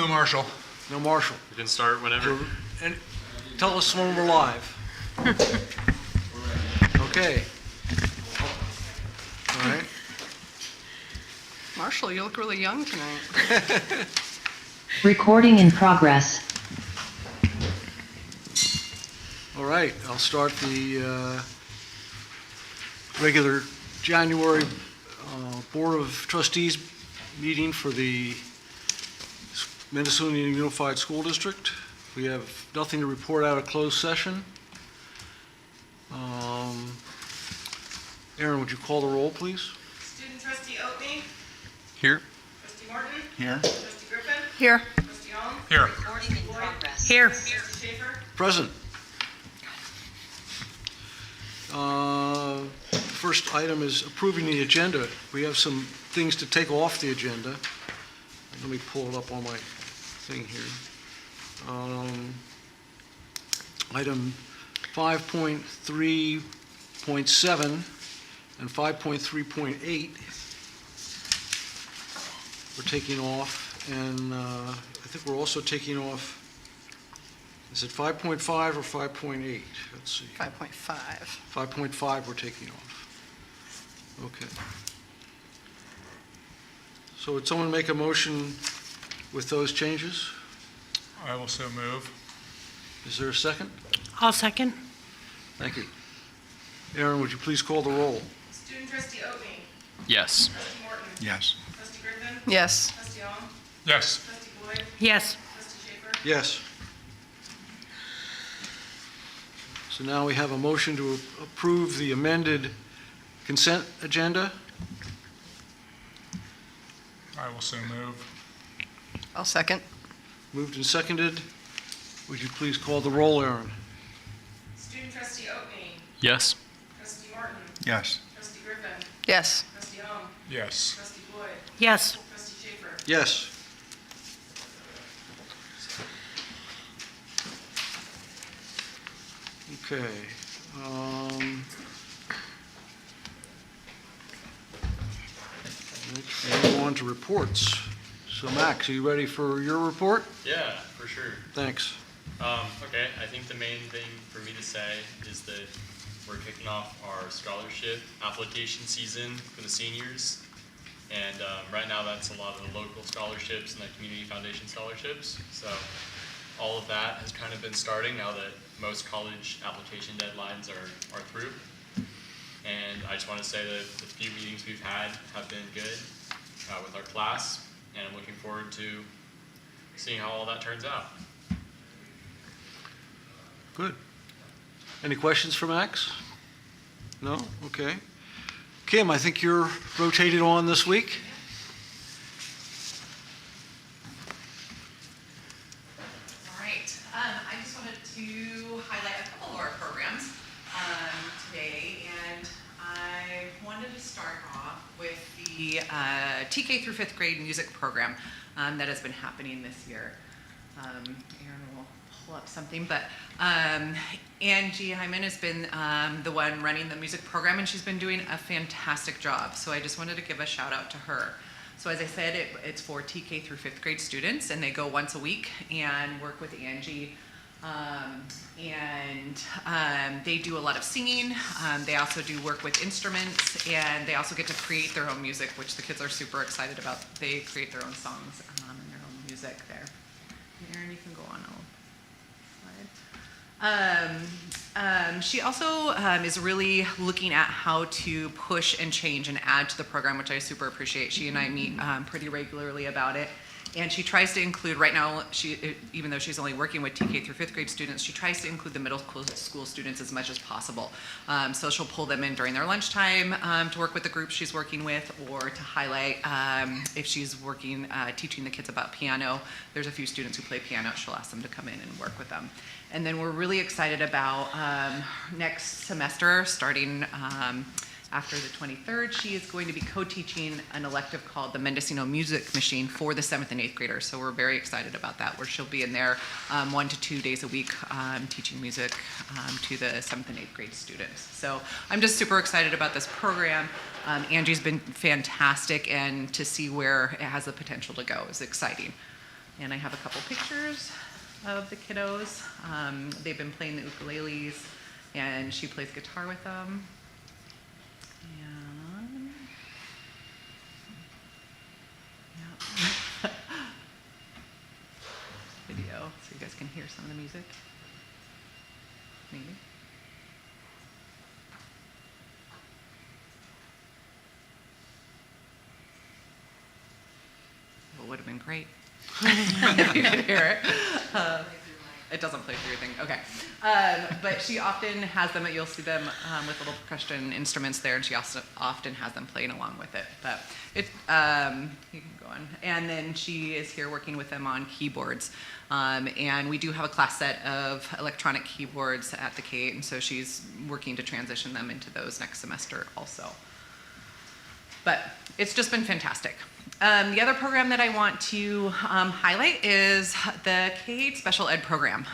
No Marshall. No Marshall. You can start whenever. And tell us when we're live. Okay. All right. Marshall, you look really young tonight. Recording in progress. All right, I'll start the regular January Board of Trustees meeting for the Mendocino Unified School District. We have nothing to report out of closed session. Aaron, would you call the roll, please? Student trustee Oatney. Here. Trustee Martin. Here. Trustee Griffin. Here. Trustee Young. Here. Recording in progress. Here. Trustee Schaefer. Present. First item is approving the agenda. We have some things to take off the agenda. Let me pull it up on my thing here. Item 5.3.7 and 5.3.8 we're taking off, and I think we're also taking off, is it 5.5 or 5.8? Let's see. 5.5. 5.5 we're taking off. Okay. So would someone make a motion with those changes? I will so move. Is there a second? I'll second. Thank you. Aaron, would you please call the roll? Student trustee Oatney. Yes. Trustee Morton. Yes. Trustee Griffin. Yes. Trustee Young. Yes. Trustee Boyd. Yes. Trustee Schaefer. Yes. So now we have a motion to approve the amended consent agenda. I will so move. I'll second. Moved and seconded. Would you please call the roll, Aaron? Student trustee Oatney. Yes. Trustee Martin. Yes. Trustee Griffin. Yes. Trustee Young. Yes. Trustee Boyd. Yes. Trustee Schaefer. Yes. Okay. Next, we move on to reports. So Max, are you ready for your report? Yeah, for sure. Thanks. Okay, I think the main thing for me to say is that we're kicking off our scholarship application season for the seniors. And right now that's a lot of the local scholarships and the community foundation scholarships. So all of that has kind of been starting now that most college application deadlines are through. And I just want to say that the few meetings we've had have been good with our class, and I'm looking forward to seeing how all that turns out. Good. Any questions for Max? No? Okay. Kim, I think you're rotated on this week. All right. I just wanted to highlight a couple of our programs today, and I wanted to start off with the TK through 5th grade music program that has been happening this year. Aaron will pull up something, but Angie Hyman has been the one running the music program, and she's been doing a fantastic job. So I just wanted to give a shout out to her. So as I said, it's for TK through 5th grade students, and they go once a week and work with Angie. They do a lot of singing. They also do work with instruments, and they also get to create their own music, which the kids are super excited about. They create their own songs and their own music there. Aaron, you can go on. She also is really looking at how to push and change and add to the program, which I super appreciate. She and I meet pretty regularly about it. And she tries to include, right now, even though she's only working with TK through 5th grade students, she tries to include the middle school students as much as possible. So she'll pull them in during their lunchtime to work with the group she's working with, or to highlight if she's working, teaching the kids about piano. There's a few students who play piano. She'll ask them to come in and work with them. And then we're really excited about next semester, starting after the 23rd, she is going to be co-teaching an elective called the Mendocino Music Machine for the 7th and 8th graders. So we're very excited about that, where she'll be in there 1 to 2 days a week teaching music to the 7th and 8th grade students. So I'm just super excited about this program. Angie's been fantastic, and to see where it has the potential to go is exciting. And I have a couple pictures of the kiddos. They've been playing the ukuleles, and she plays guitar with them. And yeah. Video, so you guys can hear some of the music. Maybe. It would have been great if you could hear it. It doesn't play through your thing. Okay. But she often has them, you'll see them with little percussion instruments there, and she also often has them playing along with it. But it, you can go on. And then she is here working with them on keyboards. And we do have a class set of electronic keyboards at the K8, and so she's working to transition them into those next semester also. But it's just been fantastic. The other program that I want to highlight is the K8 special ed program.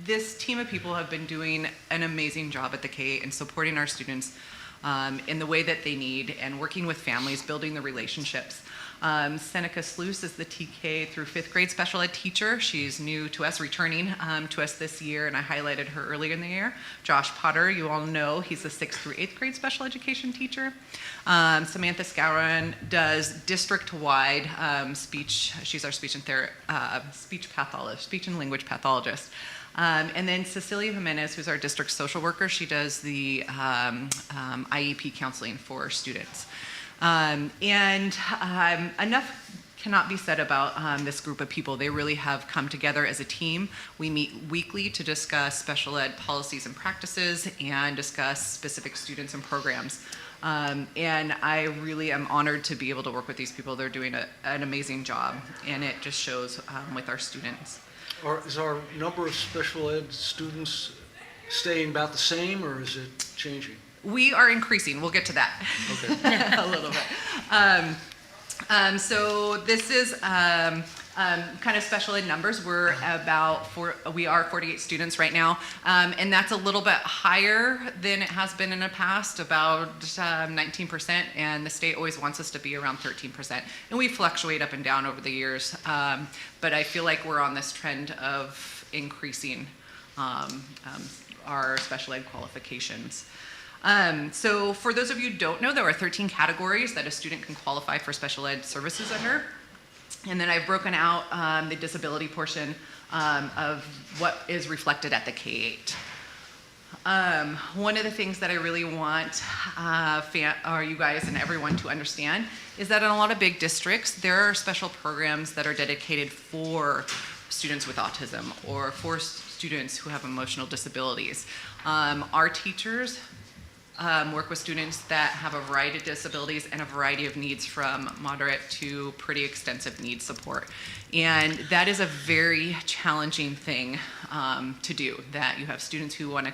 This team of people have been doing an amazing job at the K8 in supporting our students in the way that they need and working with families, building the relationships. Seneca Sluice is the TK through 5th grade special ed teacher. She's new to us, returning to us this year, and I highlighted her earlier in the year. Josh Potter, you all know, he's the 6th through 8th grade special education teacher. Samantha Scouran does district-wide speech. She's our speech and language pathologist. And then Cecilia Jimenez, who's our district social worker, she does the IEP counseling for students. Enough cannot be said about this group of people. They really have come together as a team. We meet weekly to discuss special ed policies and practices and discuss specific students and programs. And I really am honored to be able to work with these people. They're doing an amazing job, and it just shows with our students. Is our number of special ed students staying about the same, or is it changing? We are increasing. We'll get to that Okay. a little bit. So this is kind of special ed numbers. We are 48 students right now, and that's a little bit higher than it has been in the past, about 19%, and the state always wants us to be around 13%. And we fluctuate up and down over the years, but I feel like we're on this trend of increasing our special ed qualifications. So for those of you who don't know, there are 13 categories that a student can qualify for special ed services under. And then I've broken out the disability portion of what is reflected at the K8. One of the things that I really want you guys and everyone to understand is that in a lot of big districts, there are special programs that are dedicated for students with autism or for students who have emotional disabilities. Our teachers work with students that have a variety of disabilities and a variety of needs, from moderate to pretty extensive needs support. And that is a very challenging thing to do, that you have students who want to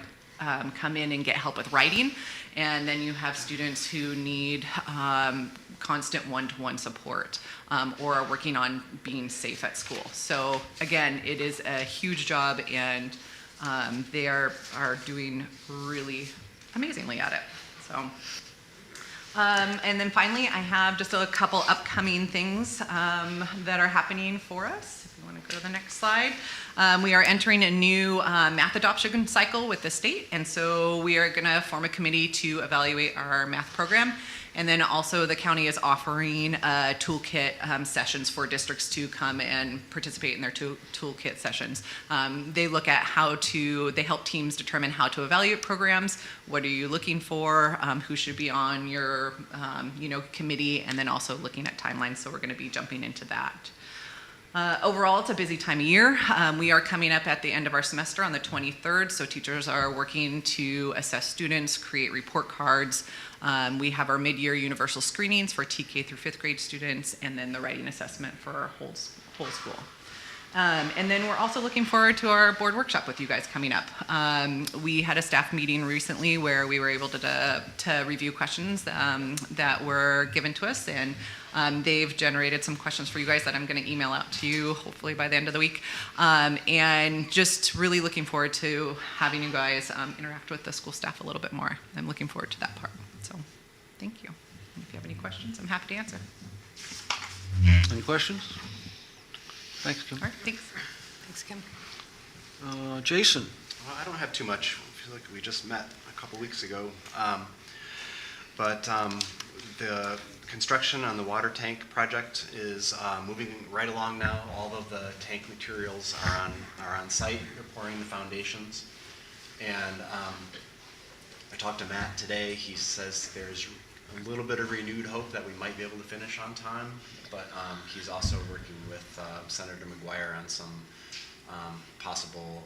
come in and get help with writing, and then you have students who need constant one-to-one support or are working on being safe at school. So again, it is a huge job, and they are doing really amazingly at it. So, and then finally, I have just a couple upcoming things that are happening for us. If you want to go to the next slide. We are entering a new math adoption cycle with the state, and so we are going to form a committee to evaluate our math program. And then also the county is offering toolkit sessions for districts to come and participate in their toolkit sessions. They look at they help teams determine how to evaluate programs, what are you looking for, who should be on your committee, and then also looking at timelines, so we're gonna be jumping into that. Overall, it's a busy time of year. We are coming up at the end of our semester on the 23rd, so teachers are working to assess students, create report cards. We have our mid-year universal screenings for TK through 5th grade students, and then the writing assessment for our whole school. And then we're also looking forward to our board workshop with you guys coming up. We had a staff meeting recently where we were able to review questions that were given to us, and they've generated some questions for you guys that I'm going to email out to you hopefully by the end of the week. And just really looking forward to having you guys interact with the school staff a little bit more. I'm looking forward to that part. So thank you. And if you have any questions, I'm happy to answer. Any questions? Thanks, Kim. All right, thanks. Thanks, Kim. Jason? Well, I don't have too much. I feel like we just met a couple weeks ago. But the construction on the water tank project is moving right along now. All of the tank materials are on site. They're pouring the foundations. And I talked to Matt today. He says there's a little bit of renewed hope that we might be able to finish on time. But he's also working with Senator McGuire on some possible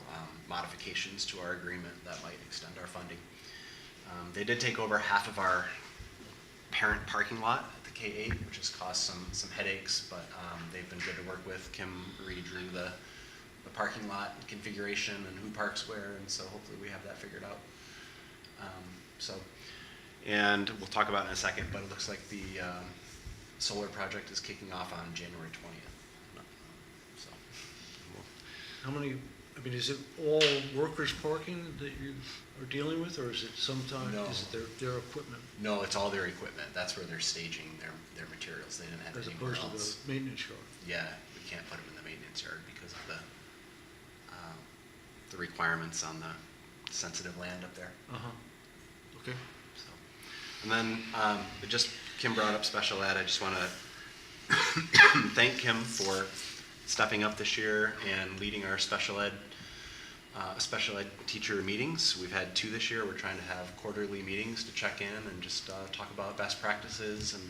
modifications to our agreement that might extend our funding. They did take over half of our parent parking lot at the K8, which has caused some headaches, but they've been good to work with. Kim redrew the parking lot configuration and who parks where, and so hopefully we have that figured out. And we'll talk about it in a second, but it looks like the solar project is kicking off on January 20th. So, How many, I mean, is it all workers' parking that you are dealing with, or is it sometimes, No. is it their equipment no, it's all their equipment. That's where they're staging their materials. They didn't have as anywhere opposed to else. the maintenance yard? Yeah, we can't put them in the maintenance yard because of the requirements on the sensitive land up there. Uh-huh. Okay. So, and then just Kim brought up special ed. I just want to thank Kim for stepping up this year and leading our special ed teacher meetings. We've had 2 this year. We're trying to have quarterly meetings to check in and just talk about best practices and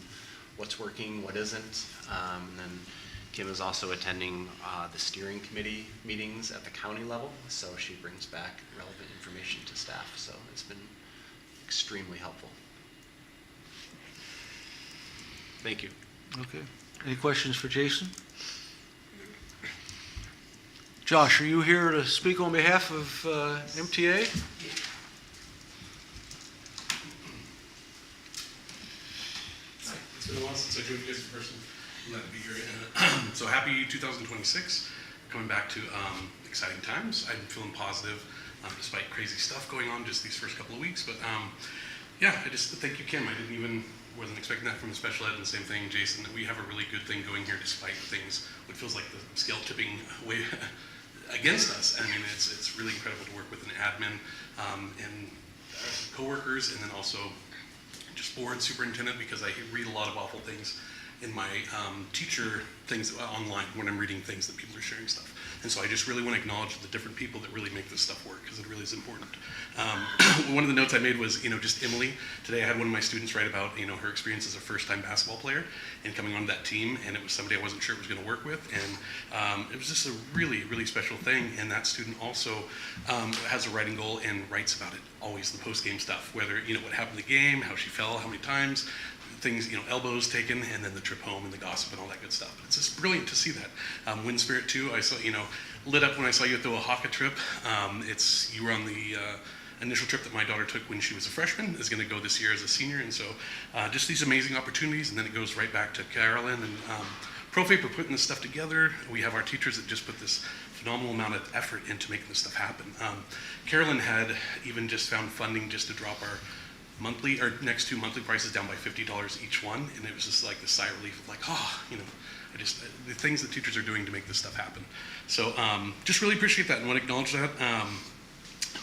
what's working, what isn't. And then Kim is also attending the steering committee meetings at the county level, so she brings back relevant information to staff. So it's been extremely helpful. Thank you. Okay. Any questions for Jason? Josh, are you here to speak on behalf of MTA? It's been a while since I joined you guys in person. I'm glad to be here. So happy 2026. Coming back to exciting times. I'm feeling positive despite crazy stuff going on just these first couple of weeks. But yeah, I just thank you, Kim. I wasn't expecting that from the special ed, and the same thing, Jason, that we have a really good thing going here despite things, what feels like the scale tipping way against us. I mean, it's really incredible to work with an admin and coworkers, and then also just board superintendent, because I read a lot of awful things in my teacher things online when I'm reading things that people are sharing stuff. And so I just really want to acknowledge the different people that really make this stuff work, because it really is important. One of the notes I made was, just Emily. Today I had one of my students write about, her experience as a first-time basketball player and coming onto that team, and it was somebody I wasn't sure was going to work with, and it was just a really, really special thing. And that student also has a writing goal and writes about it, always the post-game stuff, whether, what happened in the game, how she fell, how many times, things, you taken, and then the trip home and the gossip and all that good stuff. It's just brilliant to see that. Wind Spirit 2, I saw, lit up when I saw you at the Oaxaca trip. You were on the initial trip that my daughter took when she was a freshman, is going to go this year as a senior, and so just these amazing opportunities, and then it goes right back to Carolyn and ProFape for putting this stuff together. We have our teachers that just put this phenomenal amount of effort into making this stuff happen. Carolyn had even just found funding just to drop our monthly or next 2 monthly prices down by $50 each one, and it was just like the sigh of relief of like, the things that teachers are doing to make this stuff happen. So just really appreciate that and want to acknowledge that.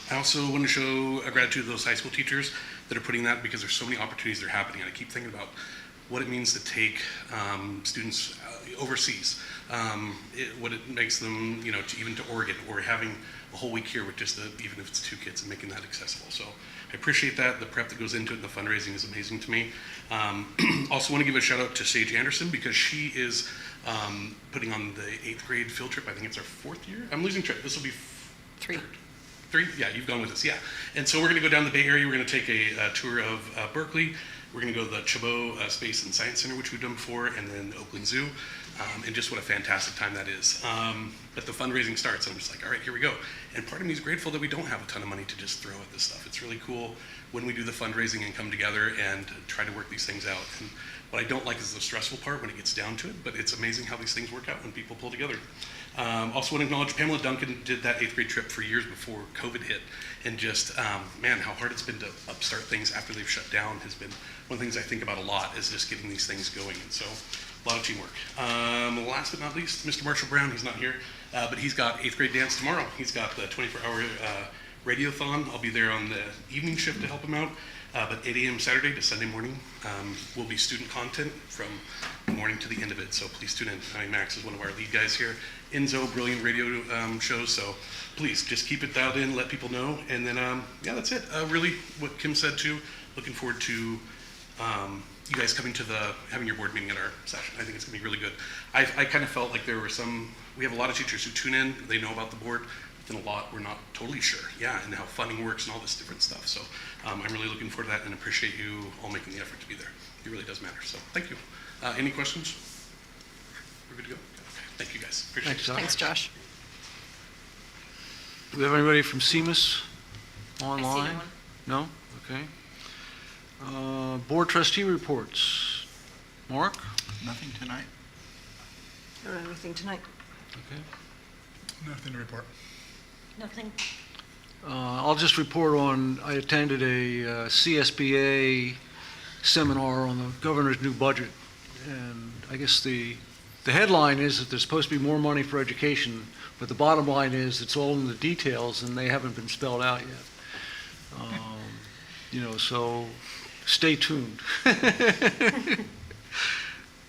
I also want to show a gratitude to those high school teachers that are putting that, because there's so many opportunities that are happening, and I keep thinking about what it means to take students overseas, what it makes them, even to Oregon, or having a whole week here with just even if it's 2 kids, and making that accessible. So I appreciate that. The prep that goes into it and the fundraising is amazing to me. Also want to give a shout out to Sage Anderson, because she is putting on the 8th grade field trip. I think it's our 4th year. I'm losing track. This will be 3. 3? Yeah, you've gone with us, yeah. And so we're going to go down the Bay Area. We're going to take a tour of Berkeley. We're going to go to the Chabot Space and Science Center, which we've done before, and then Oakland Zoo. And just what a fantastic time that is. But the fundraising starts, and I'm just like, all right, here we go. And part of me is grateful that we don't have a ton of money to just throw at this stuff. It's really cool when we do the fundraising and come together and try to work these things out. And what I don't like is the stressful part when it gets down to it, but it's amazing how these things work out when people pull together. Also want to acknowledge Pamela Duncan did that 8th grade trip for years before COVID hit, and just, man, how hard it's been to upstart things after they've shut down has been one of the things I think about a lot, is just getting these things going. And so A lot of teamwork. Last but not least, Mr. Marshall Brown, he's not here, but he's got 8th grade dance tomorrow. He's got the 24-hour radiothon. I'll be there on the evening shift to help him out. But 8 a.m. Saturday to Sunday morning will be student content from the morning to the end of it. So please tune in. Max is one of our lead guys here. Enzo, brilliant radio shows. So please just keep it dialed in, let people know. And then, yeah, that's it. Really, what Kim said too, looking forward to you guys coming to having your board meeting at our session. I think it's gonna be really good. I kind of felt like there were we have a lot of teachers who tune in, they know about the board, but then a lot we're not totally sure. Yeah, and how funding works and all this different stuff. So I'm really looking forward to that and appreciate you all making the effort to be there. It really does matter. So thank you. Any questions? We're good to go? Okay. Thank you guys. Appreciate Thanks, it. Josh. Thanks, Josh. Do we have anybody from CMIS online? one. No? Okay. Board trustee reports. Mark? Nothing tonight. Don't have anything tonight. Okay. Nothing to report. Nothing. I'll just report on, I attended a CSBA seminar on the governor's new budget. And I guess the headline is that there's supposed to be more money for education, but the bottom line is it's all in the details and they haven't been spelled out yet. So stay tuned.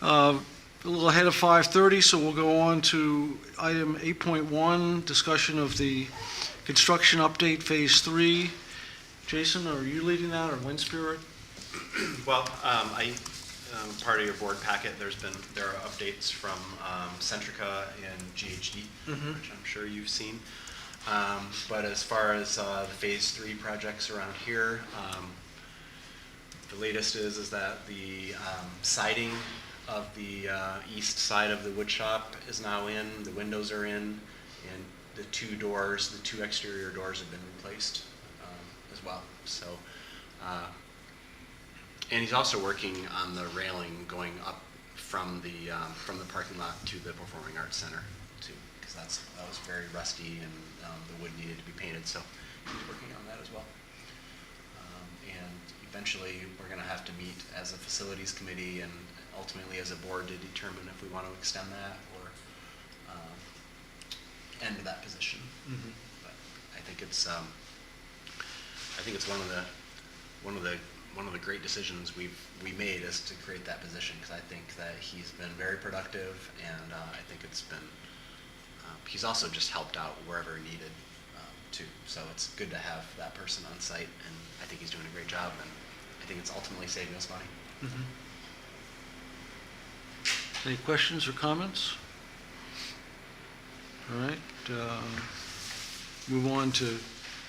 A little ahead of 5:30, so we'll go on to item 8.1, discussion of the construction update phase 3. Jason, are you leading that or Windspirit? Well, part of your board packet, there are updates from Centrica and GHD, which I'm sure you've seen. But as far as the phase 3 projects around here, the latest is that the siding of the east side of the wood shop is now in, the windows are in, and the two exterior doors have been replaced as well. So, and he's also working on the railing going up from the parking lot to the Performing Arts Center too, because that was very rusty and the wood needed to be painted. So he's working on that as well. And eventually, we're going to have to meet as a facilities committee and ultimately as a board to determine if we want to extend that or end that position. But I think it's one of the great decisions we made is to create that position, because I think that he's been very productive, and I think it's been he's also just helped out wherever needed too. So it's good to have that person on site, and I think he's doing a great job, and I think it's ultimately saving us money. Any questions or comments? All right. Move on to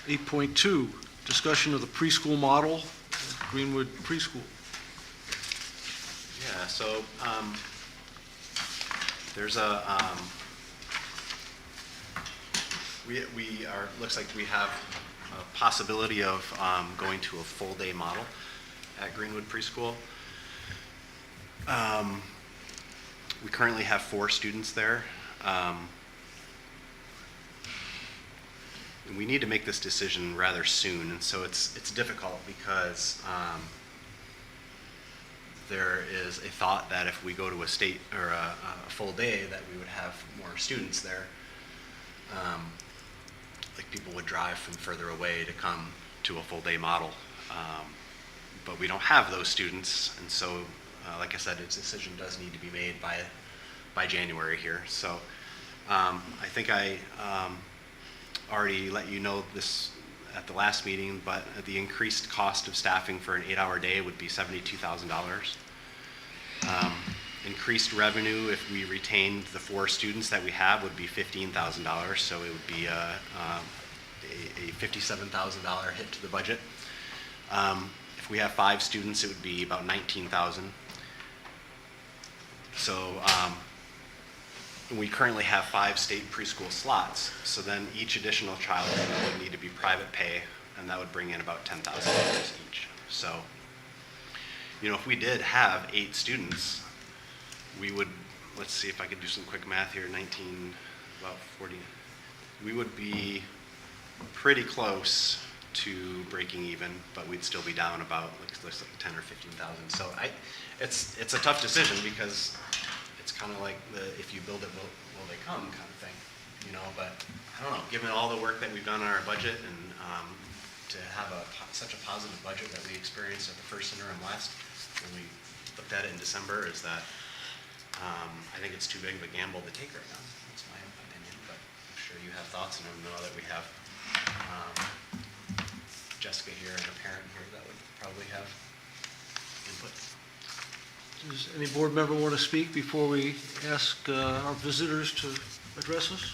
8.2, discussion of the preschool model at Greenwood Preschool. Yeah, so there's looks like we have a possibility of going to a full day model at Greenwood Preschool. We currently have 4 students there. And we need to make this decision rather soon, and so it's difficult because there is a thought that if we go to a state or a full day, that we would have more students there. Like people would drive from further away to come to a full day model, but we don't have those students, and so like I said, a decision does need to be made by January here. So I think I already let you know this at the last meeting, but the increased cost of staffing for an 8-hour day would be $72,000. Increased revenue if we retained the 4 students that we have would be $15,000, so it would be a $57,000 hit to the budget. If we have 5 students, it would be about $19,000. So we currently have 5 state preschool slots, so then each additional child would need to be private pay, and that would bring in about $10,000 each. So, if we did have 8 students, we would, let's see if I could do some quick math here, about 40, we would be pretty close to breaking even, but we'd still be down about like 10 or 15,000. So it's a tough decision because kind of like the if you build it, will they come kind of thing, you know. But I don't know, given all the work that we've done on our budget and to have such a positive budget that we experienced at the first interim last, when we looked at it in December, is that I think it's too big of a gamble to take right now. That's my opinion, but I'm sure you have thoughts, and I know that we have Jessica here and a parent here that would probably have input. Does any board member want to speak before we ask our visitors to address us?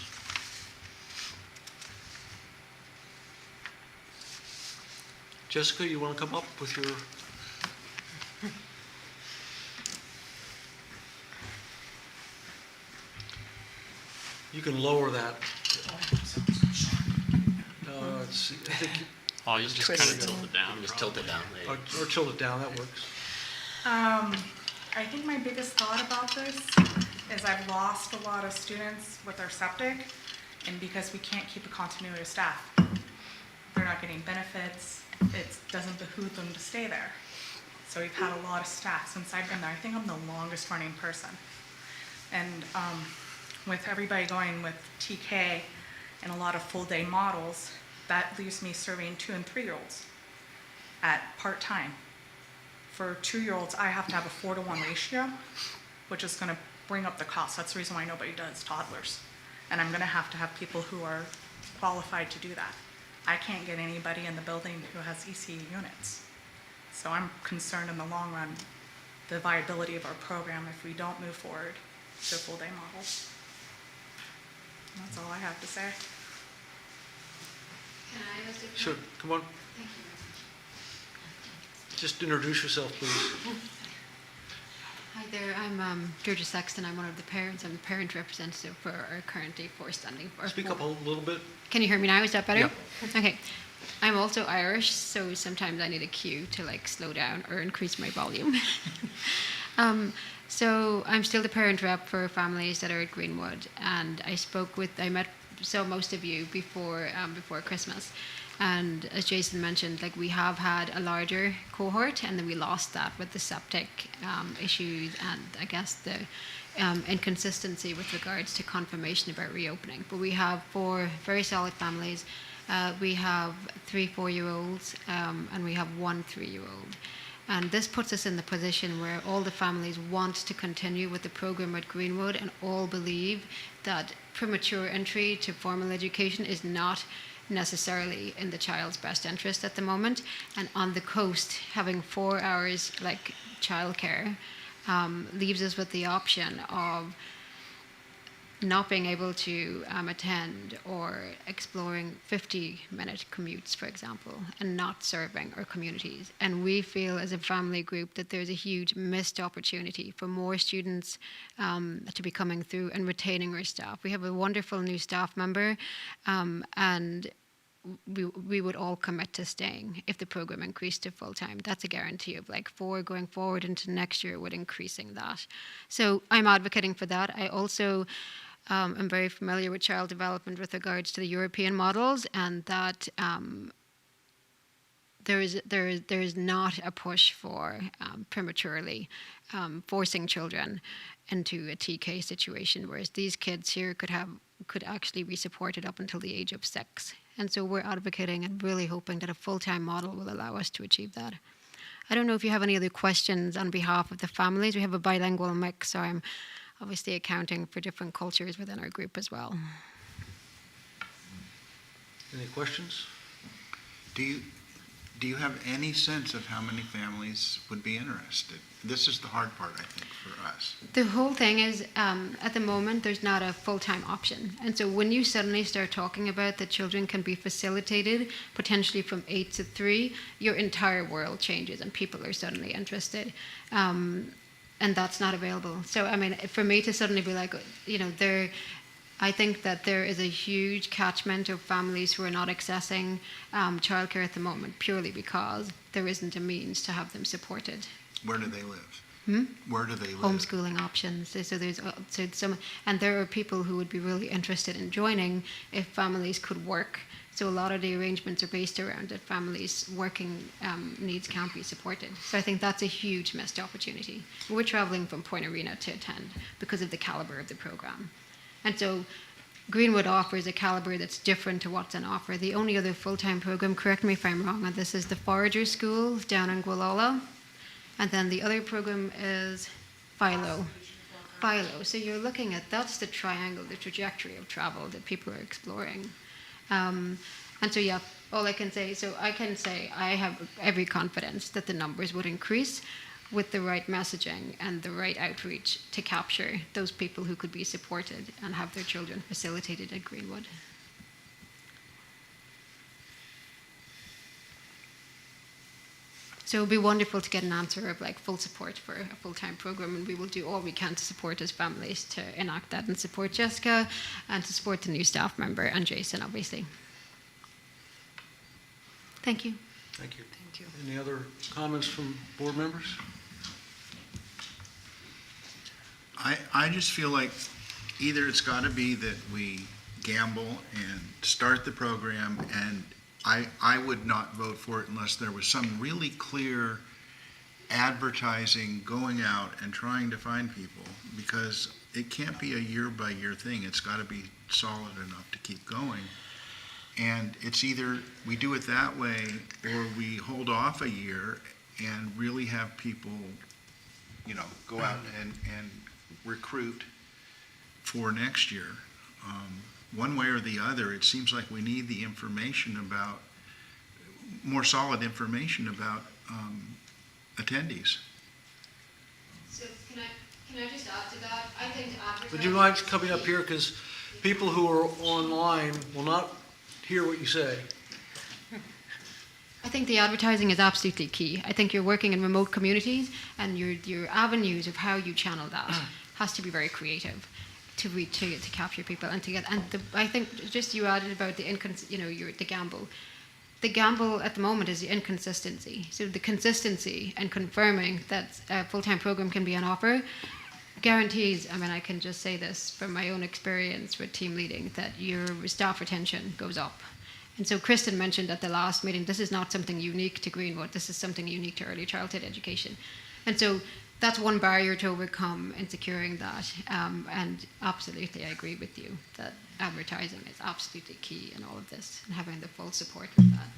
Jessica, you want to come up with your... You can lower that. Let's see. I think Oh, you just kind of tilt it down. You can just tilt it down. or tilt it down, that works. I think my biggest thought about this is I've lost a lot of students with our septic, and because we can't keep a continuity of staff. They're not getting benefits, it doesn't behoove them to stay there. So we've had a lot of staff since I've been there. I think I'm the longest running person. And with everybody going with TK and a lot of full day models, that leaves me serving 2- and 3-year-olds at part-time. For 2-year-olds, I have to have a 4-to-1 ratio, which is gonna bring up the cost. That's the reason why nobody does toddlers. And I'm gonna have to have people who are qualified to do that. I can't get anybody in the building who has ECE units. So I'm concerned in the long run, the viability of our program if we don't move forward to full-day models. And that's all I have to say. Can I ask a Sure, come on. Thank you. Just introduce yourself, please. Hi there, I'm Georgia Sexton. I'm one of the parents. I'm the parent representative for our current day 4 standing for. Speak up a little bit. Can you hear me now? Is that better? Yep. Okay. I'm also Irish, so sometimes I need a cue to like slow down or increase my volume. So I'm still the parent rep for families that are at Greenwood, and I saw most of you before Christmas. And as Jason mentioned, like we have had a larger cohort, and then we lost that with the septic issues and I guess the inconsistency with regards to confirmation about reopening. But we have 4 very solid families. We have 3 4-year-olds, and we have 1 3-year-old. And this puts us in the position where all the families want to continue with the program at Greenwood, and all believe that premature entry to formal education is not necessarily in the child's best interest at the moment. And on the coast, having 4 hours like childcare leaves us with the option of not being able to attend or exploring 50-minute commutes, for example, and not serving our communities. And we feel as a family group that there's a huge missed opportunity for more students to be coming through and retaining our staff. We have a wonderful new staff member, and we would all commit to staying if the program increased to full-time. That's a guarantee of like 4 going forward into next year with increasing that. So I'm advocating for that. I also am very familiar with child development with regards to the European models, and that there is not a push for prematurely forcing children into a TK situation, whereas these kids here could actually be supported up until the age of 6. And so we're advocating and really hoping that a full-time model will allow us to achieve that. I don't know if you have any other questions on behalf of the families. We have a bilingual mix, so I'm obviously accounting for different cultures within our group as well. Any questions? Do you have any sense of how many families would be interested? This is the hard part, I think, for us. The whole thing is, at the moment, there's not a full-time option. And so when you suddenly start talking about that children can be facilitated, potentially from 8 to 3, your entire world changes and people are suddenly interested. And that's not available. So, I mean, for me to suddenly be like, you know, I think that there is a huge catchment of families who are not accessing childcare at the moment, purely because there isn't a means to have them supported. Where do they live? Where do they live? Homeschooling options. So there's some, and there are people who would be really interested in joining if families could work. So a lot of the arrangements are based around that families' working needs can't be supported. So I think that's a huge missed opportunity. We're traveling from Point Arena to attend because of the caliber of the program. And so Greenwood offers a caliber that's different to what's on offer. The only other full-time program, correct me if I'm wrong on this, is the Forager School down in Gualala. And then the other program is Philo. Philo. So you're looking at, that's the triangle, the trajectory of travel that people are exploring. And so, yeah, all I can say, so I can say I have every confidence that the numbers would increase with the right messaging and the right outreach to capture those people who could be supported and have their children facilitated at Greenwood. So it would be wonderful to get an answer of like full support for a full-time program, and we will do all we can to support as families to enact that and support Jessica and to support the new staff member and Jason, obviously. Thank you. Thank you. Any other comments from board members? I just feel like either it's got to be that we gamble and start the program, and I would not vote for it unless there was some really clear advertising going out and trying to find people, because it can't be a year-by-year thing. It's got to be solid enough to keep going. And it's either we do it that way or we hold off a year and really have people, go out and recruit for next year. One way or the other, it seems like we need the information about, more solid information about attendees. So can I just add to that? I think Would you mind coming up here, because people who are online will not hear what you say. I think the advertising is absolutely key. I think you're working in remote communities, and your avenues of how you channel that has to be very creative to reach to capture people and to get. And I think just you added about the the gamble. The gamble at the moment is the inconsistency. So the consistency and confirming that a full-time program can be on offer guarantees. I mean, I can just say this from my own experience with team leading, that your staff retention goes up. And so Kristen mentioned at the last meeting, this is not something unique to Greenwood, this is something unique to early childhood education. And so that's one barrier to overcome in securing that. And absolutely, I agree with you that advertising is absolutely key in all of this and having the full support of that.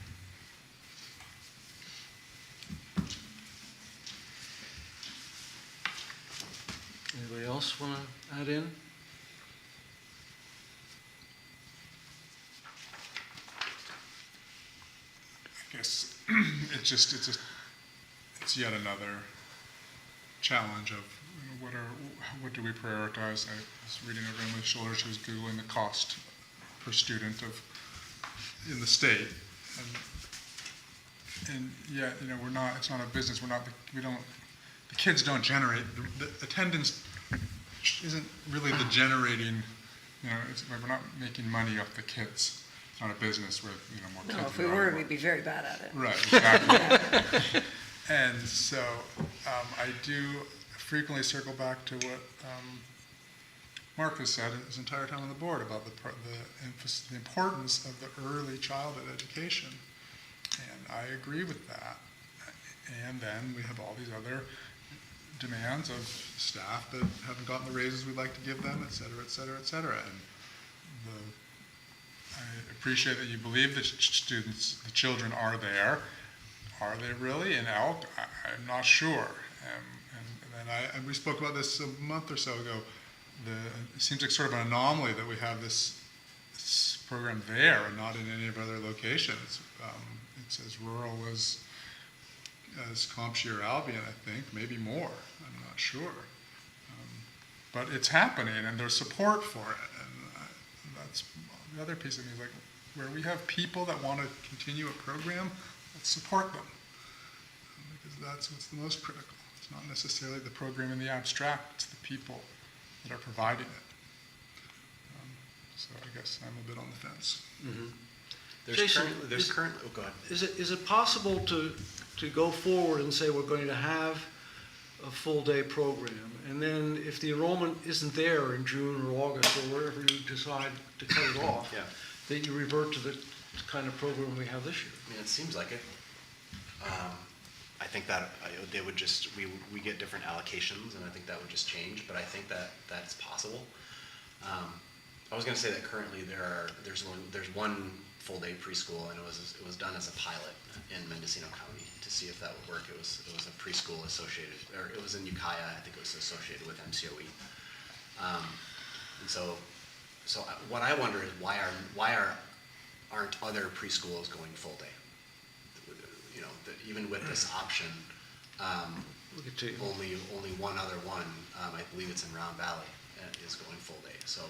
Anybody else want to add in? I guess it's yet another challenge of what do we prioritize. I was reading over Emily's shoulder, she was Googling the cost per student in the state, and yet it's not a business. The kids don't generate, the attendance isn't really the generating, we're not making money off the kids. It's not a business with, more kids. No, if we were, we'd be very bad at it. Right, exactly. And so I do frequently circle back to what Mark has said his entire time on the board about the importance of the early childhood education. And I agree with that. And then we have all these other demands of staff that haven't gotten the raises we'd like to give them, et cetera, et cetera, et cetera. And I appreciate that you believe that the children are there. Are they really? In Elk, I'm not sure. And we spoke about this a month or so ago. It seems like sort of an anomaly that we have this program there and not in any of our other locations. It's as rural as Compshire or Albion, I think, maybe more. I'm not sure. But it's happening, and there's support for it. And that's the other piece of me is like, where we have people that want to continue a program, let's support them. Because that's what's the most critical. It's not necessarily the program in the abstract, it's the people that are providing it. So I guess I'm a bit on the fence. Mm-hmm. Jason, Oh, go ahead. Is it possible to go forward and say we're going to have a full-day program. And then if the enrollment isn't there in June or August or wherever you decide to cut it off, Yeah. that you revert to the kind of program we have this year. I mean, it seems like it. I think that they would just, we get different allocations, and I think that would just change, but I think that that's possible. I was gonna say that currently there's one full-day preschool, and it was done as a pilot in Mendocino County to see if that would work. It was a preschool associated, or it was in Ukiah, I think it was associated with MCOE. And so what I wonder is why aren't other preschools going full day? You know, that even with this option, only one other one, I believe it's in Round Valley, is going full day. So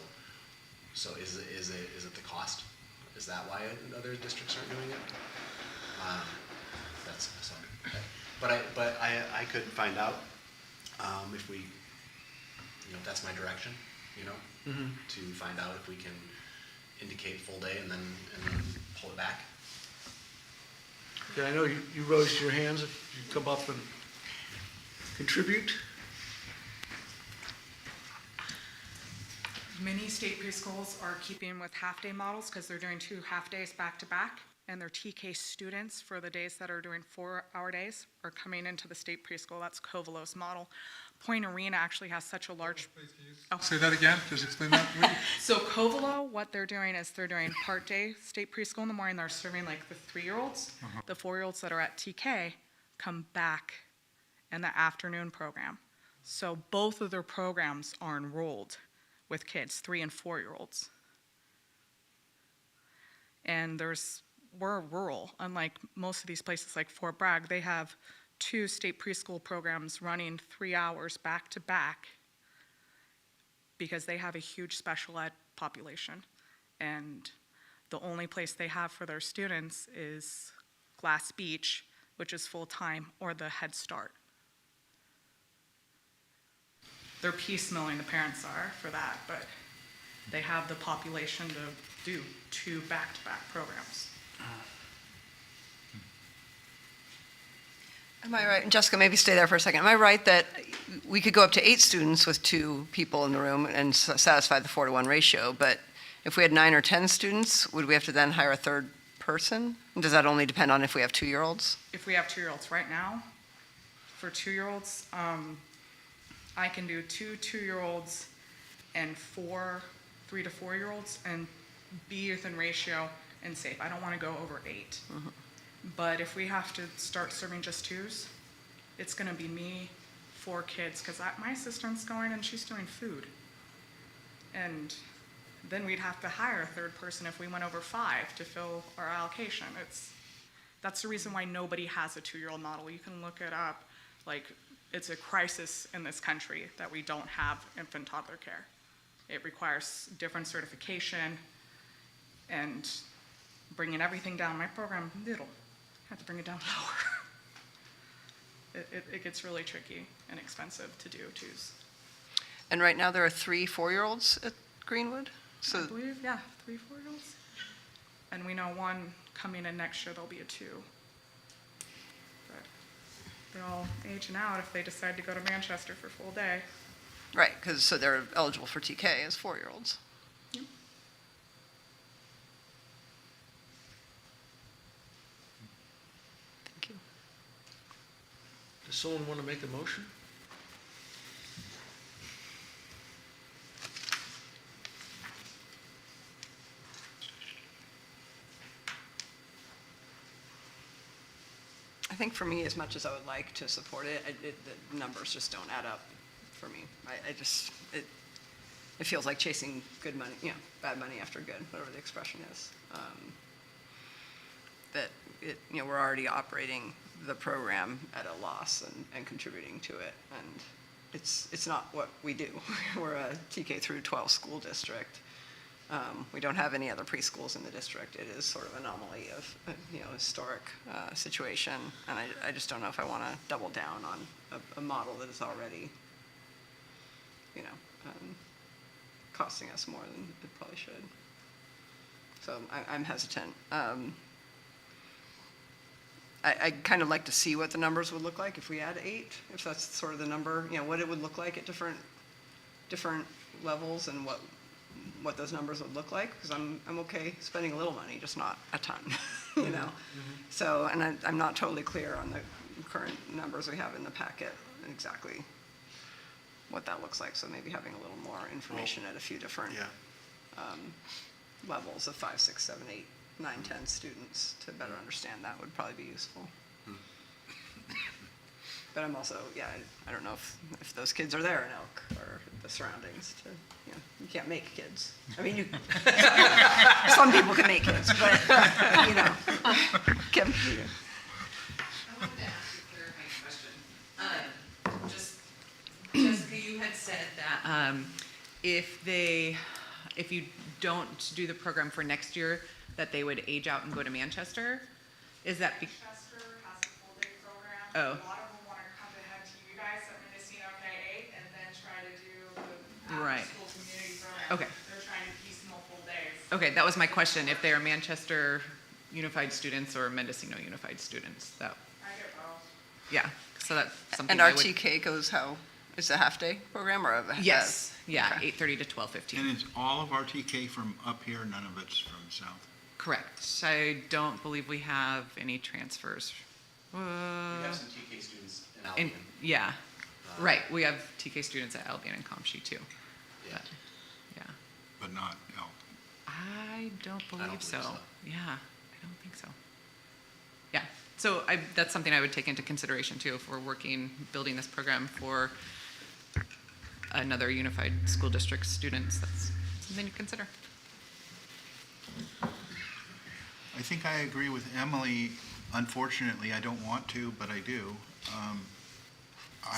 is it the cost? Is that why other districts aren't doing it? That's so. But I could find out if we, you know, if that's my direction, you know, to find out if we can indicate full day and then pull it back. Okay, I know you raised your hands, if you come up and contribute. Many state preschools are keeping with half-day models because they're doing 2 half-days back-to-back, and their TK students for the days that are doing 4-hour days are coming into the state preschool. That's Covolo's model. Point Arena actually has such a large... Please, can you say that again? Just explain that, please. So Covolo, what they're doing is they're doing part-day state preschool in the morning. They're serving like the 3-year-olds. The 4-year-olds that are at TK come back in the afternoon program. So both of their programs are enrolled with kids, 3 and 4-year-olds. And we're rural, unlike most of these places like Fort Bragg. They have 2 state preschool programs running 3 hours back to back because they have a huge special ed population. And the only place they have for their students is Glass Beach, which is full-time, or the Head Start. They're piecemealing, the parents are, for that, but they have the population to do 2 back-to-back programs. Am I right, and Jessica, maybe stay there for a second. Am I right that we could go up to 8 students with 2 people in the room and satisfy the 4-to-1 ratio, but if we had 9 or 10 students, would we have to then hire a third person? Does that only depend on if we have 2-year-olds? If we have 2-year-olds right now, for 2-year-olds, I can do 2 2-year-olds and 3 to 4-year-olds and be within ratio and safe. I don't want to go over 8. But if we have to start serving just 2s, it's going to be me, 4 kids, because my assistant's going and she's doing food. And then we'd have to hire a third person if we went over 5 to fill our allocation. That's the reason why nobody has a 2-year-old model. You can look it up. Like, it's a crisis in this country that we don't have infant toddler care. It requires different certification and bringing everything down. My program, little. I have to bring it down lower. It gets really tricky and expensive to do 2s. And right now there are 3 4-year-olds at Greenwood? I believe, yeah, 3 4-year-olds. And we know 1 coming in next year, there'll be a 2. But they're all aging out if they decide to go to Manchester for full day. Right, so they're eligible for TK as 4-year-olds. Yep. Thank you. Does someone want to make a motion? I think for me, as much as I would like to support it, the numbers just don't add up for me. It feels like chasing good money, bad money after good, whatever the expression is. We're already operating the program at a loss and contributing to it, and it's not what we do. We're a TK through 12 school district. We don't have any other preschools in the district. It is sort of an anomaly of historic situation, and I just don't know if I want to double down on a model that is already costing us more than it probably should. So I'm hesitant. I'd kind of like to see what the numbers would look like if we had 8, if that's sort of the number, what it would look like at different levels and what those numbers would look like, because I'm okay spending a little money, just not a ton, So, and I'm not totally clear on the current numbers we have in the packet and exactly what that looks like, so maybe having a little more information at a few different levels of 5, 6, 7, 8, 9, 10 students to better understand that would probably be useful. But I'm also, I don't know if those kids are there in Elk or the surroundings to, you can't make kids. I mean, some people can make kids, but, Kim. I wanted to ask a clarifying question. Just, Jessica, you had said that if you don't do the program for next year, that they would age out and go to Manchester? Is that? Manchester has a full-day program. Oh. A lot of them want to come ahead to you guys at Mendocino K-8 and then try to do the Right. after-school community program. Okay. They're trying to piecemeal full days. Okay, that was my question, if they are Manchester Unified students or Mendocino Unified students. I get both. Yeah, so that's something And I our would. TK goes how? Is it a half-day program or Yes, yeah, Okay. 8:30 to 12:15. And is all of our TK from up here, none of it's from south? Correct. I don't believe we have any transfers. We have some TK students in And, Albion. yeah, right, we have TK students at Albion and Comshy too. Yeah. But, yeah, But not Elk. I don't believe believe so. so. Yeah, I don't think so. Yeah, so that's something I would take into consideration too, if we're building this program for another unified school district students. That's something to consider. I think I agree with Emily. Unfortunately, I don't want to, but I do.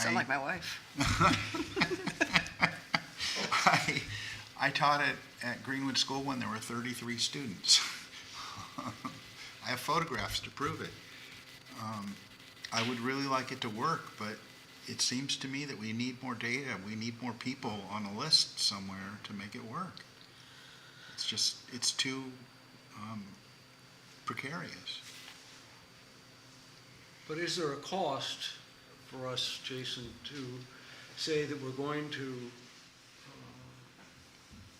Sound like my wife. I taught at Greenwood School when there were 33 students. I have photographs to prove it. I would really like it to work, but it seems to me that we need more data. We need more people on a list somewhere to make it work. It's too precarious. But is there a cost for us, Jason, to say that we're going to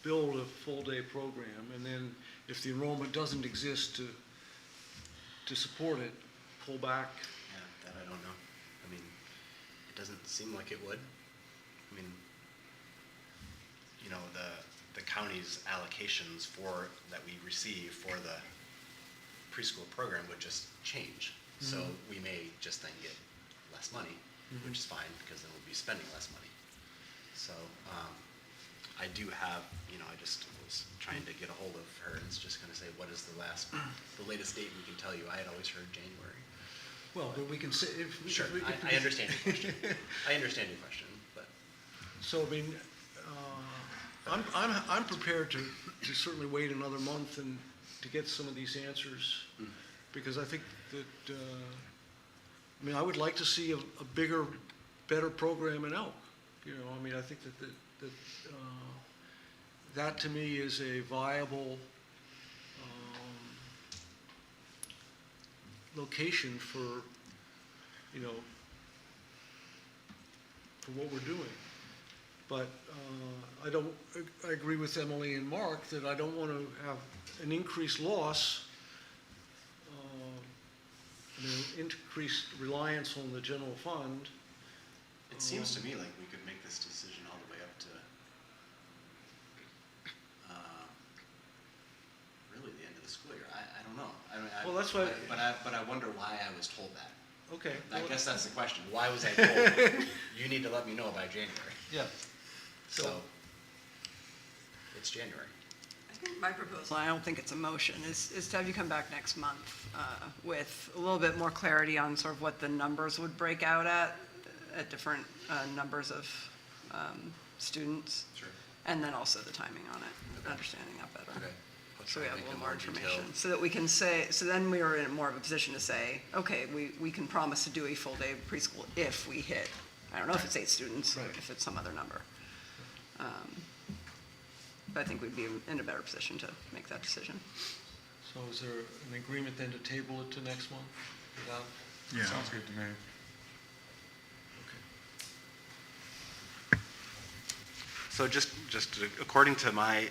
build a full-day program, and then if the enrollment doesn't exist to support it, pull back? Yeah, that I don't know. I mean, it doesn't seem like it would. I mean, the county's allocations that we receive for the preschool program would just change. So we may just then get less money, which is fine because then we'll be spending less money. So I do have, I just was trying to get a hold of her and it's just going to say, what is the latest date we can tell you? I had always heard January. Well, but we can say, Sure, I understand your question. I understand your question, but. So, I mean, I'm prepared to certainly wait another month and to get some of these answers, because I think that, I would like to see a bigger, better program in Elk. I think that to me is a viable location for what we're doing. But I agree with Emily and Mark that I don't want to have an increased loss, an increased reliance on the general fund. It seems to me like we could make this decision all the way up to really the end of the school year. I don't know. Well, that's why. But I wonder why I was told that. Okay. I guess that's the question. Why was I told, you need to let me know by January? Yeah. So, it's January. I think my proposal, I don't think it's a motion, is to have you come back next month with a little bit more clarity on sort of what the numbers would break out at different numbers of students. Sure. And then also the timing on it, understanding that better. Okay. So we have a Make it little more information, detailed. so that we can say, so then we are in more of a position to say, okay, we can promise to do a full day of preschool if we hit, I don't know if it's 8 students or if it's some other number. But I think we'd be in a better position to make that decision. So is there an agreement then to table it to next month? Yeah. Sounds good to me. So just according to my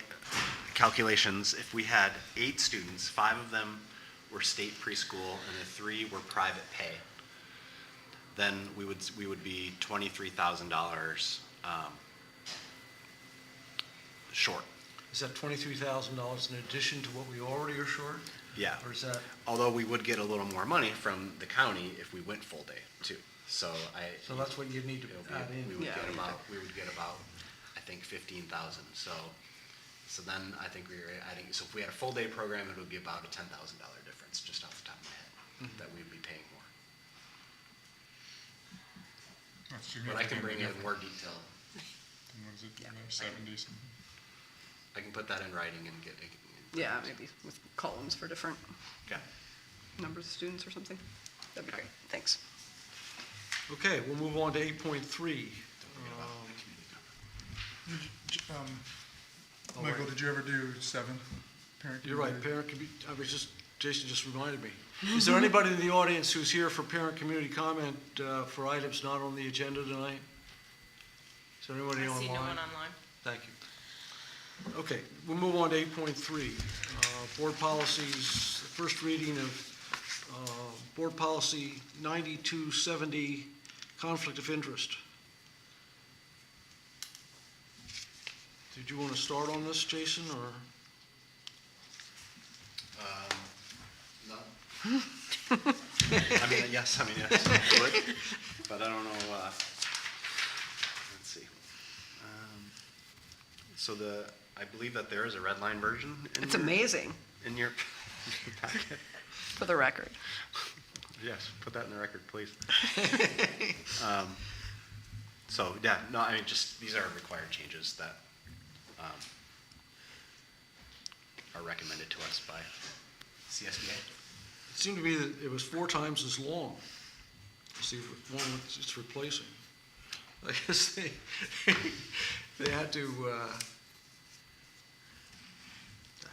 calculations, if we had 8 students, 5 of them were state preschool and the 3 were private pay, then we would be $23,000 short. Is that $23,000 in addition to what we already are short? Yeah. Or is that, Although we would get a little more money from the county if we went full day too. So so that's what you need to add we in? would Yeah, get we about I think 15,000. So then I think we were adding. So if we had a full day program, it would be about a $10,000 difference, just off the top of my head, that we'd be paying more. That's But I can bring in significantly more detail. different. What is it, 70 something? I can put that in writing and get. Yeah, maybe with columns for different Yeah. numbers of students or something. That'd be great, thanks. Okay, we'll move on to 8.3. Michael, did you ever do 7? Parent You're right, community? Jason just reminded me. Is there anybody in the audience who's here for parent community comment for items not on the agenda tonight? Is there anybody online? I see no one online. Thank you. Okay, we'll move on to 8.3. Board policies, the first reading of Board Policy 9270, conflict of interest. Did you want to start on this, Jason, or? No. Yes, I would, but I don't know, let's see. So I believe that there is a red line version It's amazing, in your packet. for the record. Yes, put that in the record, please. So, yeah, no, just, these are required changes that are recommended to us by CSBA. It seemed to me that it was 4 times as long as the one it's replacing. I guess they had to.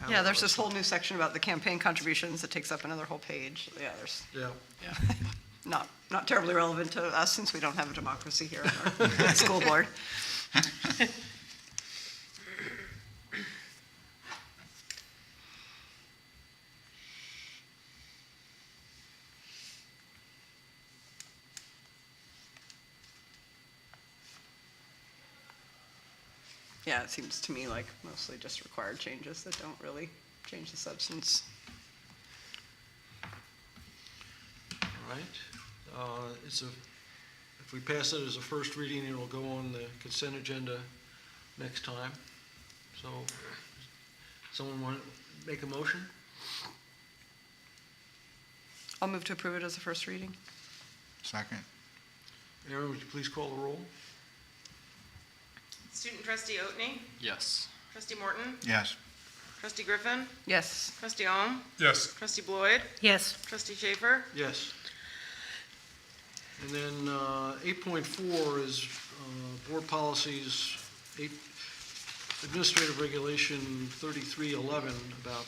Yeah, there's this whole new section about the campaign contributions that takes up another whole page. Yeah, there's Yeah. not terribly relevant to us since we don't have a democracy here on our school board. Yeah, it seems to me like mostly just required changes that don't really change the substance. All right. If we pass it as a first reading, it'll go on the consent agenda next time. So, someone want to make a motion? I'll move to approve it as a first reading. Second. Aaron, would you please call the roll? Student trustee Oatney, Yes. trustee Morton, Yes. trustee Griffin, Yes. trustee Ohm, Yes. trustee Floyd, Yes. trustee Schaefer, Yes. And then 8.4 is board policies, administrative regulation 3311 about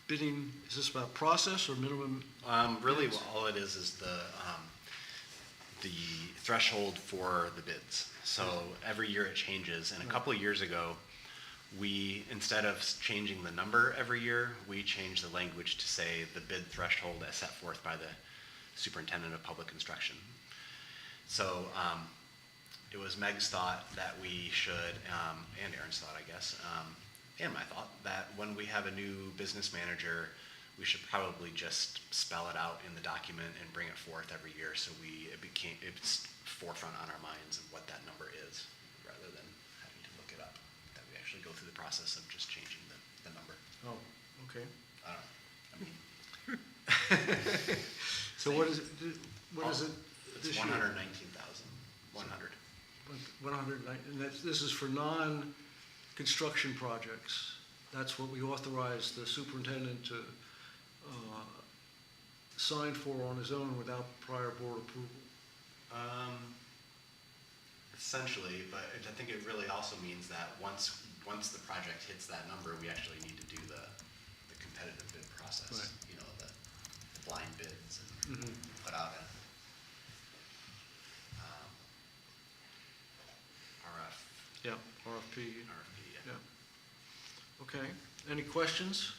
bidding. Is this about process or minimum? Really, all it is the threshold for the bids. So every year it changes, and a couple of years ago, we, instead of changing the number every year, we changed the language to say the bid threshold as set forth by the superintendent of public instruction. So it was Meg's thought that we should, and Aaron's thought, I guess, and my thought, that when we have a new business manager, we should probably just spell it out in the document and bring it forth every year, so it's forefront on our minds of what that number is, rather than having to look it up, that we actually go through the process of just changing the number. Oh, okay. I don't know. I mean, So what is it it's this year? 119,100. 109, and this is for non-construction projects. That's what we authorize the superintendent to sign for on his own without prior board approval. Essentially, but I think it really also means that once the project hits that number, we actually need to do the competitive bid process. Right. You know, the blind bids and put out an Yeah, RFP. RFP. Yeah. Okay, any questions?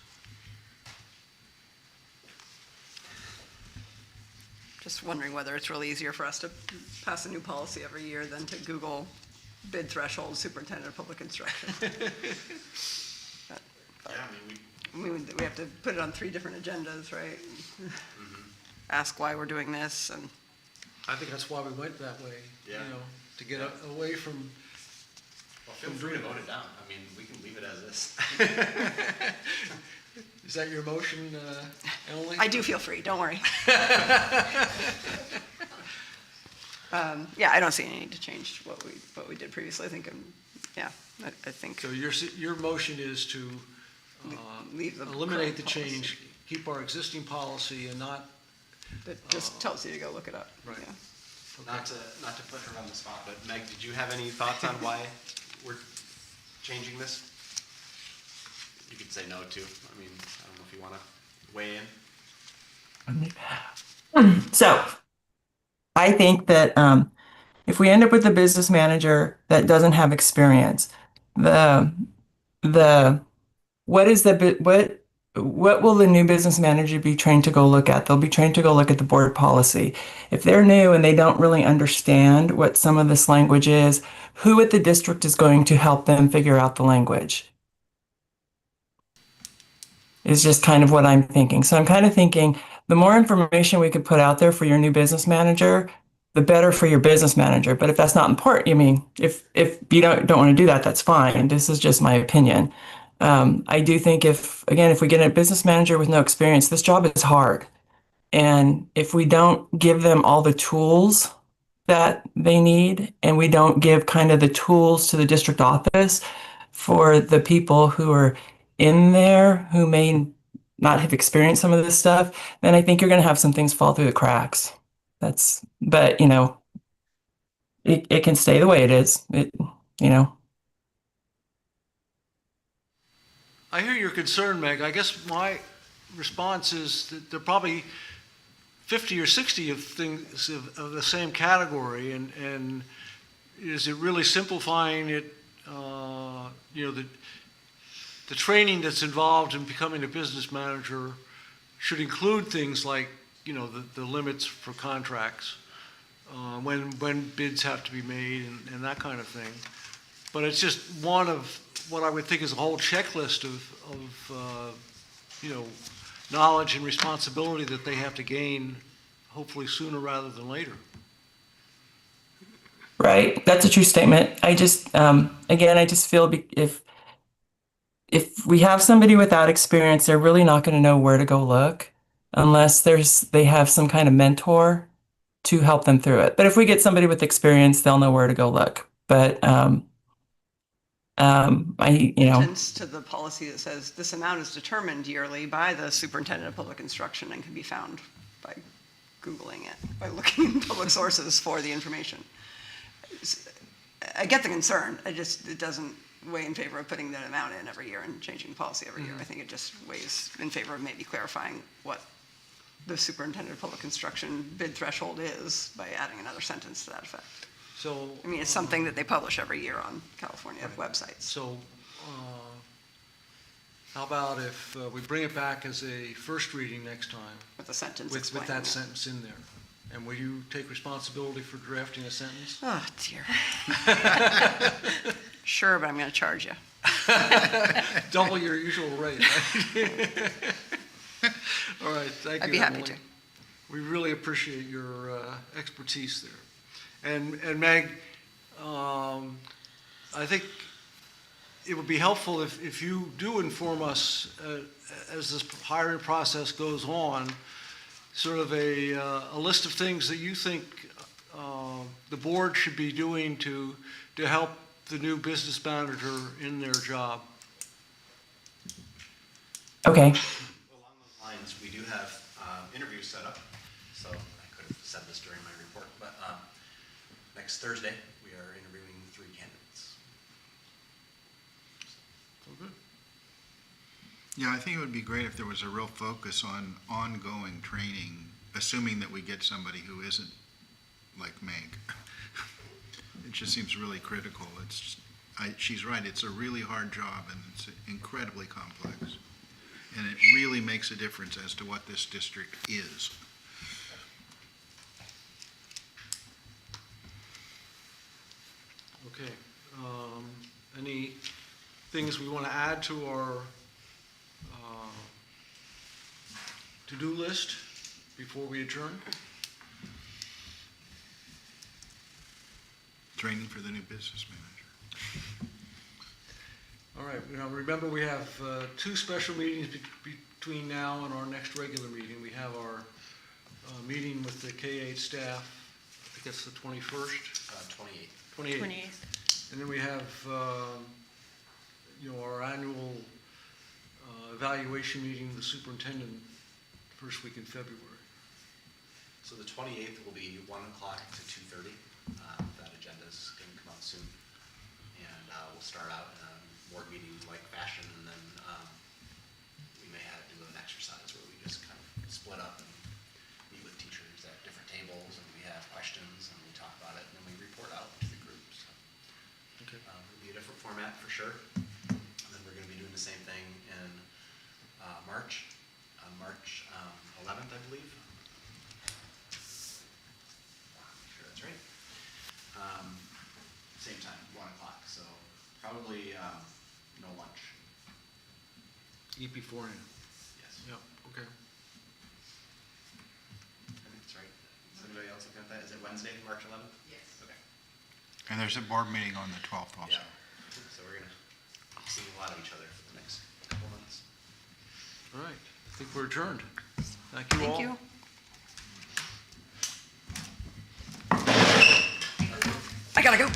Just wondering whether it's really easier for us to pass a new policy every year than to Google bid threshold superintendent of public instruction. Yeah, I mean, We have to put it on 3 different agendas, right? Ask why we're doing this, and I think that's why we went that way, you Yeah. know, to get away from, well, feel free to vote it down. I mean, we can leave it as is. is that your motion, Emily? I do feel free, don't worry. Yeah, I don't see any need to change what we did previously. I think, yeah, I think So your motion is to leave the eliminate the current policy. change, keep our existing policy and not, That just tells you to go look it up. Right. Yeah. Not to put her on the spot, but Meg, did you have any thoughts on why we're changing this? You could say no too. I mean, I don't know if you want to weigh in. So I think that if we end up with a business manager that doesn't have experience, what will the new business manager be trained to go look at? They'll be trained to go look at the board policy. If they're new and they don't really understand what some of this language is, who at the district is going to help them figure out the language? Is just kind of what I'm thinking. So I'm kind of thinking the more information we could put out there for your new business manager, the better for your business manager. But if that's not important, I mean, if you don't want to do that, that's fine. This is just my opinion. I do think if we get a business manager with no experience, this job is hard. And if we don't give them all the tools that they need, and we don't give kind of the tools to the district office for the people who are in there who may not have experienced some of this stuff, then I think you're going to have some things fall through the cracks. But you know, it can stay the way it is. I hear your concern, Meg. I guess my response is that there are probably 50 or 60 of things of the same category, and is it really simplifying it? The training that's involved in becoming a business manager should include things like, the limits for contracts, when bids have to be made and that kind of thing. But it's just one of what I would think is a whole checklist of knowledge and responsibility that they have to gain, hopefully sooner rather than later. Right. That's a true statement. I just, again, I just feel if we have somebody without experience, they're really not going to know where to go look unless they have some kind of mentor to help them through it. But if we get somebody with experience, they'll know where to go look. But Sentence to the policy that says this amount is determined yearly by the superintendent of public instruction and can be found by Googling it, by looking in public sources for the information. I get the concern. It doesn't weigh in favor of putting that amount in every year and changing the policy every year. I think it just weighs in favor of maybe clarifying what the superintendent of public instruction bid threshold is by adding another sentence to that effect. So, I mean, it's something that they publish every year on California websites. So, how about if we bring it back as a first reading next time? With a sentence with explaining that it. sentence in there. And will you take responsibility for drafting a sentence? Oh, dear. Sure, but I'm going to charge you. Double your usual rate, right? All right, thank you, I'd be happy Emily. to. We really appreciate your expertise there. And Meg, I think it would be helpful if you do inform us as this hiring process goes on, sort of a list of things that you think the board should be doing to help the new business manager in their job. Okay. Along those lines, we do have interviews set up, so I could have said this during my report, but next Thursday, we are interviewing 3 candidates. Oh, good. Yeah, I think it would be great if there was a real focus on ongoing training, assuming that we get somebody who isn't like Meg. It just seems really critical. She's right, it's a really hard job and it's incredibly complex. And it really makes a difference as to what this district is. Okay. Any things we want to add to our to-do list before we adjourn? Training for the new business manager. All right, now remember we have two special meetings between now and our next regular meeting. We have our meeting with the KAKX staff, I think that's the 21st? 28th. 28th. And then we have, our annual evaluation meeting with the superintendent first week in February. So the 28th will be 1 o'clock to 2:30. That agenda is going to come out soon. And we'll start out in a board meeting-like fashion, and then we may have to do an exercise where we just kind of split up and meet with teachers at different tables, and we have questions, and we talk about it, and then we report out to the group. So Okay. it'll be a different format for sure. And then we're going to be doing the same thing in March, on March 11th, I believe. Sure, that's right. Same time, 1 o'clock. So probably no lunch. Eat beforehand. Yes. Yep, okay. I think that's right. Is anybody else looking at that? Is it Wednesday, March 11th? Yes. Okay. And there's a board meeting on the 12th also. Yeah. So we're going to be seeing a lot of each other for the next couple months. All right, I think we're adjourned. Thank you all. Thank you. I gotta go.